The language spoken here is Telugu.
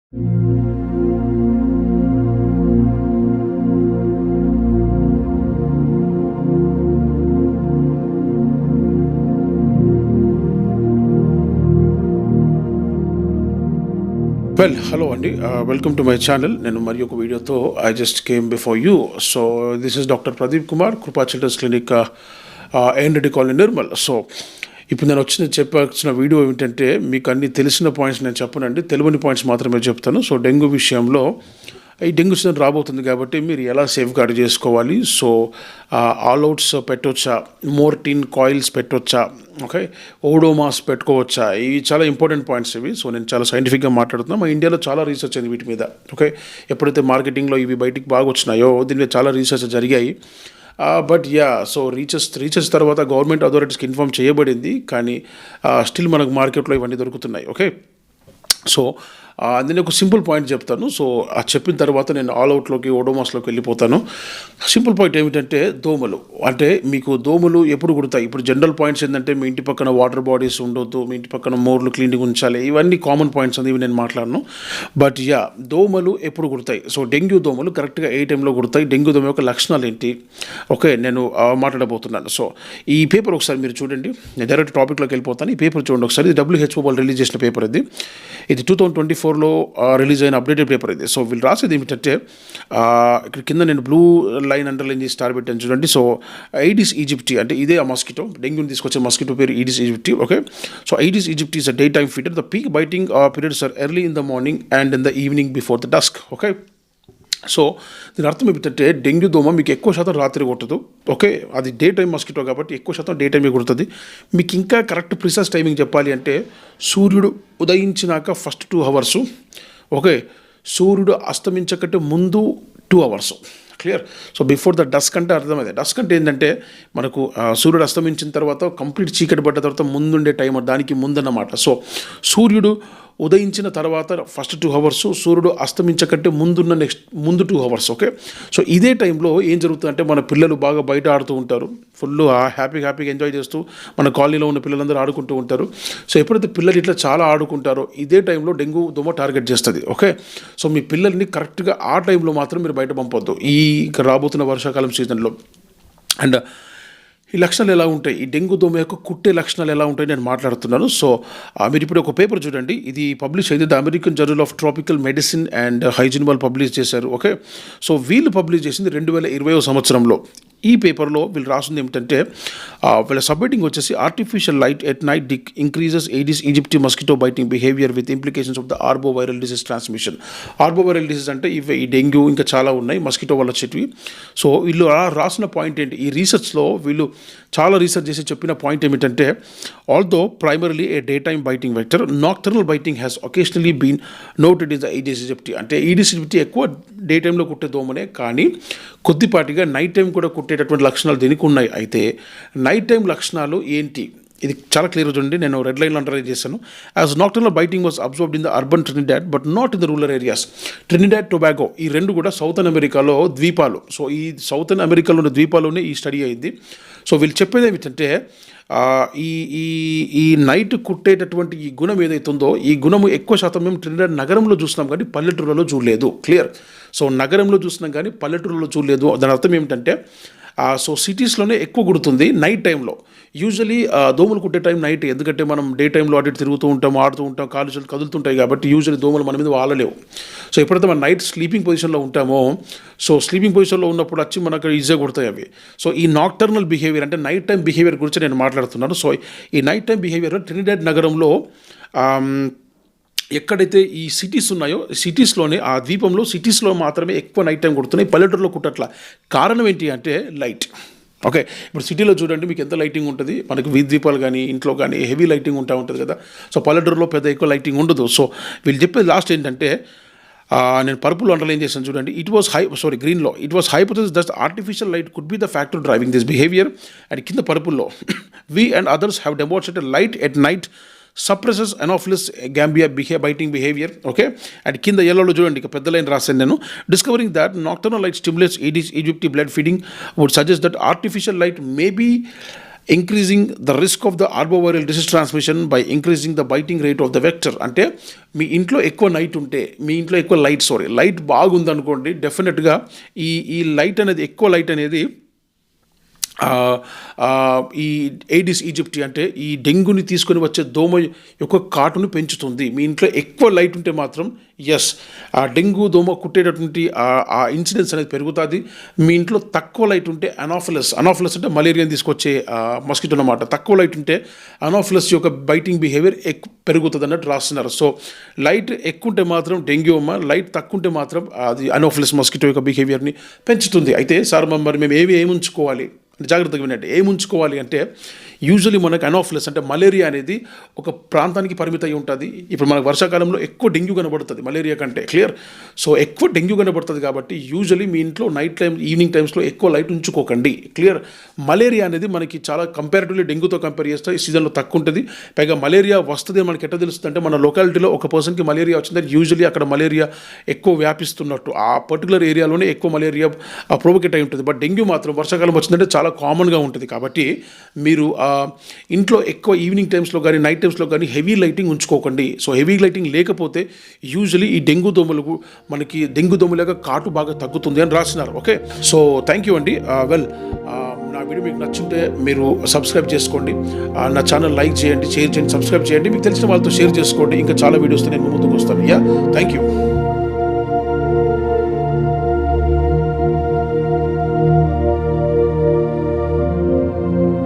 Hello Andy. Welcome to my channel. నేను మరి ఒక వీడియోతో I just came before you. So this is doctor Pradeep Kumar, Krupa children's clinic, Enreddy colony, Nirmal. సో ఇప్పుడు నేను చెప్పాల్సిన వీడియో ఏమిటంటే, మీకు అన్ని తెలిసిన పాయింట్స్ నేను చెప్పనండి, తెలియని పాయింట్స్ మాత్రమే చెప్తాను. సో డెంగ్యూ విషయంలో, ఈ డెంగ్యూ సీజన్ రాబోతుంది కాబట్టి మీరు ఎలా సేఫ్ గార్డ్ చేసుకోవాలి. సో ఆల్అవుట్స్ పెట్టవచ్చా, మోర్టిన్ కాయిల్స్ పెట్టవచ్చా, ఓకే, ఓడోమాస్ పెట్టుకోవచ్చా, ఇవి చాలా ఇంపార్టెంట్ పాయింట్స్ ఇవి. సో నేను చాలా సైంటిఫిక్గా మాట్లాడుతున్నాను. మా ఇండియాలో చాలా రీసెర్చ్ అయింది వీటి మీద. ఓకే, ఎప్పుడైతే మార్కెటింగ్లో ఇవి బయటికి బాగా వచ్చినాయో దీని మీద చాలా రీసెర్చ్ జరిగాయి. బట్ సో రీసెర్చ్ తర్వాత గవర్నమెంట్ అథారిటీస్కి ఇన్ఫార్మ్ చేయబడింది, కానీ స్టిల్ మనకు మార్కెట్లో ఇవన్నీ దొరుకుతున్నాయి. ఓకే, సో నేను ఒక సింపుల్ పాయింట్ చెప్తాను. సో చెప్పిన తర్వాత నేను ఆల్అవుట్లోకి, ఓడోమాస్లోకి వెళ్ళిపోతాను. సింపుల్ పాయింట్ ఏమిటంటే, దోమలు. అంటే మీకు దోమలు ఎప్పుడు కుడతాయి? ఇప్పుడు జనరల్ పాయింట్స్ ఏంటంటే, మీ ఇంటి పక్కన వాటర్ బాడీస్ ఉండొద్దు, మీ ఇంటి పక్కన మోర్లు క్లీన్గా ఉంచాలి, ఇవన్నీ కామన్ పాయింట్స్ ఇవి నేను మాట్లాడను. బట్ దోమలు ఎప్పుడు కుడతాయి? సో డెంగ్యూ దోమలు కరెక్ట్గా ఏ టైంలో కుడతాయి? డెంగ్యూ దోమ యొక్క లక్షణాలు ఏంటి? ఓకే, నేను మాట్లాడబోతున్నాను. సో ఈ పేపర్ ఒకసారి మీరు చూడండి. నేను డైరెక్ట్ టాపిక్లోకి వెళ్ళిపోతాను. ఈ పేపర్ చూడండి ఒకసారి. ఇది WHO వాళ్ళు రిలీజ్ చేసిన పేపర్. ఇది 2024లో రిలీజ్ అయిన అప్డేటెడ్ పేపర్ ఇది. సో వీళ్ళు రాసేది ఏమిటంటే, ఇక్కడ కింద నేను బ్లూ లైన్ అండర్లైన్ చేసి స్టార్ పెట్టాను చూడండి. సో ఐడిస్ ఈజిప్టి, అంటే ఇదే ఆ మస్కిటో, డెంగ్యూని తీసుకొచ్చే మస్కిటో పేరు Aedes aegypti. Okay, so Aedes aegypti is a day time feeder. The peak biting periods are early in the morning and in the evening before the dusk. Okay, so దీని అర్థం ఏమిటంటే, డెంగ్యూ దోమ మీకు ఎక్కువ శాతం రాత్రి కొట్టదు. ఓకే, అది డే టైం మస్కిటో కాబట్టి ఎక్కువ శాతం డే టైమే కొడుతుంది. మీకు ఇంకా కరెక్ట్ ప్రిసైజ్ టైమింగ్ చెప్పాలి అంటే, సూర్యుడు ఉదయించినాక ఫస్ట్ 2 hours, ఓకే, సూర్యుడు అస్తమించకంటే ముందు 2 hours. Clear? So before the dusk అంటే అర్థమైంది. డస్క్ అంటే ఏంటంటే, మనకు సూర్యుడు అస్తమించిన తర్వాత కంప్లీట్ చీకటి పడ్డ తర్వాత ముందుండే టైం, దానికి ముందన్నమాట. సో సూర్యుడు ఉదయించిన తర్వాత ఫస్ట్ 2 hours, సూర్యుడు అస్తమించకంటే ముందు 2 hours. ఓకే, సో ఇదే టైంలో ఏం జరుగుతుందంటే, మన పిల్లలు బాగా బయట ఆడుతూ ఉంటారు, ఫుల్ హ్యాపీగా ఎంజాయ్ చేస్తూ మన కాలనీలో ఉన్న పిల్లలందరూ ఆడుకుంటూ ఉంటారు. సో ఎప్పుడైతే పిల్లలు ఇట్లా చాలా ఆడుకుంటారో ఇదే టైంలో డెంగ్యూ దోమ టార్గెట్ చేస్తుంది. ఓకే, సో మీ పిల్లల్ని కరెక్ట్గా ఆ టైంలో మాత్రం మీరు బయట పంపొద్దు ఈ రాబోతున్న వర్షాకాలం సీజన్లో. అండ్ ఈ లక్షణాలు ఎలా ఉంటాయి, ఈ డెంగ్యూ దోమ యొక్క కుట్టే లక్షణాలు ఎలా ఉంటాయి నేను మాట్లాడుతున్నాను. సో మీరు ఇప్పుడు ఒక పేపర్ చూడండి. ఇది పబ్లిష్ అయింది, the American journal of tropical medicine and hygiene వాళ్ళు పబ్లిష్ చేశారు. ఓకే, సో వీళ్ళు పబ్లిష్ చేసింది 2020వ సంవత్సరంలో. ఈ పేపర్లో వీళ్ళు రాసింది ఏమిటంటే, వీళ్ళ సబ్మిటింగ్ వచ్చేసి, artificial light at night increases Aedes aegypti mosquito biting behaviour with implications of the arbo viral disease transmission. Arbo viral disease అంటే ఈ డెంగ్యూ, ఇంకా చాలా ఉన్నాయి మస్కిటో వల్ల వచ్చేటివి. సో వీళ్ళు రాసిన పాయింట్ ఏంటి, ఈ రీసెర్చ్లో వీళ్ళు చాలా రీసెర్చ్ చేసి చెప్పిన పాయింట్ ఏమిటంటే, although primarily a day time biting vector, nocturnal biting has occasionally been noted in the Aedes aegypti. అంటే ఈడిస్ ఈజిప్టి ఎక్కువ డే టైంలో కుట్టే దోమనే, కానీ కొద్దిపాటిగా నైట్ టైం కూడా కుట్టేటటువంటి లక్షణాలు దీనికి ఉన్నాయి. అయితే నైట్ టైం లక్షణాలు ఏంటి, ఇది చాలా క్లియర్ చూడండి. నేను రెడ్ లైన్లో అండర్లైన్ చేశాను. As nocturnal biting was observed in the urban Trinidad but not in the rural areas. Trinidad Tobago ఈ రెండు కూడా సౌతర్న్ అమెరికాలో ద్వీపాలు. సో ఈ సౌతర్న్ అమెరికాలో ఉన్న ద్వీపాల్లోనే ఈ స్టడీ అయింది. సో వీళ్ళు చెప్పేది ఏమిటంటే, ఈ ఈ ఈ నైట్ కుట్టేటటువంటి ఈ గుణం ఏదైతుందో, ఈ గుణము ఎక్కువ శాతం మేము ట్రినిడాడ్ నగరంలో చూస్తున్నాం కానీ పల్లెటూరులలో చూడలేదు. క్లియర్? సో నగరంలో చూస్తున్నాం కానీ పల్లెటూరులో చూడలేదు. దాని అర్థం ఏమిటంటే, సో సిటీస్లోనే ఎక్కువ కుడుతుంది నైట్ టైంలో. యూజువలీ దోమలు కుట్టే టైం నైట్, ఎందుకంటే మనం డే టైంలో అటు ఇటు తిరుగుతూ ఉంటాం, ఆడుతూ ఉంటాం, కాళ్ళు చేతులు కదులుతుంటాయి కాబట్టి యూజువల్లీ దోమలు మన మీద వాలలేవు. సో ఎప్పుడైతే మనం నైట్ స్లీపింగ్ పొజిషన్లో ఉంటామో, సో స్లీపింగ్ పొజిషన్లో ఉన్నప్పుడు వచ్చి మనకు ఈజీగా కుడతాయి అవి. సో ఈ నాక్టర్నల్ బిహేవియర్ అంటే నైట్ టైం బిహేవియర్ గురించి నేను మాట్లాడుతున్నాను. సో ఈ నైట్ టైం బిహేవియర్ ట్రినిడాడ్ నగరంలో ఎక్కడైతే ఈ సిటీస్ ఉన్నాయో, సిటీస్లోనే ఆ ద్వీపంలో సిటీస్లో మాత్రమే ఎక్కువ నైట్ టైం కుడుతున్నాయి, పల్లెటూరులో కుట్టట్ల. కారణం ఏంటి అంటే లైట్. ఓకే, ఇప్పుడు సిటీలో చూడండి మీకు ఎంత లైటింగ్ ఉంటుంది, మనకి వీధి దీపాలు కానీ ఇంట్లో కానీ హెవీ లైటింగ్ ఉంటుంది కదా. సో పల్లెటూరులో పెద్ద ఎక్కువ లైటింగ్ ఉండదు. సో వీళ్ళు చెప్పేది లాస్ట్ ఏంటంటే, నేను పర్పుల్ అండర్లైన్ చేశాను చూడండి. గ్రీన్లో it was hypothesis that artificial light could be the factor driving this behaviour. And కింద పర్పుల్లో we and others have demonstrated light at night suppresses Anopheles gambia biting behavior. Okay, and కింద yellowలో చూడండి, ఇక పెద్ద లైన్ రాశాను నేను. Discovering that nocturnal light stimulates Aedes aegypti blood feeding would suggest that artificial light may be increasing the risk of the arboviral disease transmission by increasing the biting rate of the vector. అంటే మీ ఇంట్లో ఎక్కువ లైట్ బాగుందనుకోండి, డెఫినెట్గా ఈ లైట్ అనేది ఎక్కువ లైట్ అనేది ఈ ఏడిస్ ఈజిప్టి అంటే ఈ డెంగ్యూని తీసుకొని వచ్చే దోమ యొక్క కాటును పెంచుతుంది. మీ ఇంట్లో ఎక్కువ లైట్ ఉంటే మాత్రం ఆ డెంగ్యూ దోమ కుట్టేటటువంటి ఆ ఇన్సిడెన్స్ అనేది పెరుగుతుంది. మీ ఇంట్లో తక్కువ లైట్ ఉంటే అనాఫిలస్ అంటే మలేరియాని తీసుకొచ్చే మస్కిటో అన్నమాట. తక్కువ లైట్ ఉంటే అనాఫిలస్ యొక్క బైటింగ్ బిహేవియర్ పెరుగుతుంది అన్నట్టు రాస్తున్నారు. సో లైట్ ఎక్కువ ఉంటే మాత్రం డెంగ్యూ లైట్ తక్కువ ఉంటే మాత్రం అది అనాఫిలస్ మస్కిటో యొక్క బిహేవియర్ని పెంచుతుంది. అయితే సార్ మరి మేము ఏమి ఉంచుకోవాలి, జాగ్రత్తగా వినండి. ఏమి ఉంచుకోవాలి అంటే యూజువలీ మనకు అనాఫిలస్ అంటే మలేరియా అనేది ఒక ప్రాంతానికి పరిమితం అయి ఉంటుంది. ఇప్పుడు మనకు వర్షాకాలంలో ఎక్కువ డెంగ్యూ కనబడుతుంది మలేరియా కంటే, క్లియర్. సో ఎక్కువ డెంగ్యూ కనబడుతుంది కాబట్టి యూజువలీ మీ ఇంట్లో నైట్ టైం ఈవినింగ్ టైమ్స్లో ఎక్కువ లైట్ ఉంచుకోకండి, క్లియర్. మలేరియా అనేది మనకి చాలా కంపారిటివ్లీ డెంగ్యూతో కంపేర్ చేస్తే ఈ సీజన్లో తక్కువ ఉంటుంది. పైగా మలేరియా వస్తుంది మనకి ఎట్లా తెలుస్తుంది అంటే, మన లొకాలిటీలో ఒక పర్సన్కి మలేరియా వచ్చిందంటే యూజువలీ అక్కడ మలేరియా ఎక్కువ వ్యాపిస్తున్నట్టు, ఆ పర్టికులర్ ఏరియాలోనే ఎక్కువ మలేరియా ప్రొవోకేట్ అయి ఉంటుంది. బట్ డెంగ్యూ మాత్రం వర్షాకాలం వచ్చిందంటే చాలా కామన్గా ఉంటుంది. కాబట్టి మీరు ఇంట్లో ఎక్కువ ఈవినింగ్ టైమ్స్లో కానీ నైట్ టైమ్స్లో కానీ హెవీ లైటింగ్ ఉంచుకోకండి. సో హెవీ లైటింగ్ లేకపోతే యూజువలీ ఈ డెంగ్యూ దోమల యొక్క కాటు బాగా తగ్గుతుంది అని రాసినారు. ఓకే, సో థ్యాంక్ యూ అండి. నా వీడియో మీకు నచ్చుంటే మీరు సబ్స్క్రైబ్ చేసుకోండి, నా ఛానల్ లైక్ చేయండి, షేర్ చేయండి, సబ్స్క్రైబ్ చేయండి, మీకు తెలిసిన వాళ్ళతో షేర్ చేసుకోండి. ఇంకా చాలా వీడియోస్తో నేను ముందుకు వస్తాను. Thank you.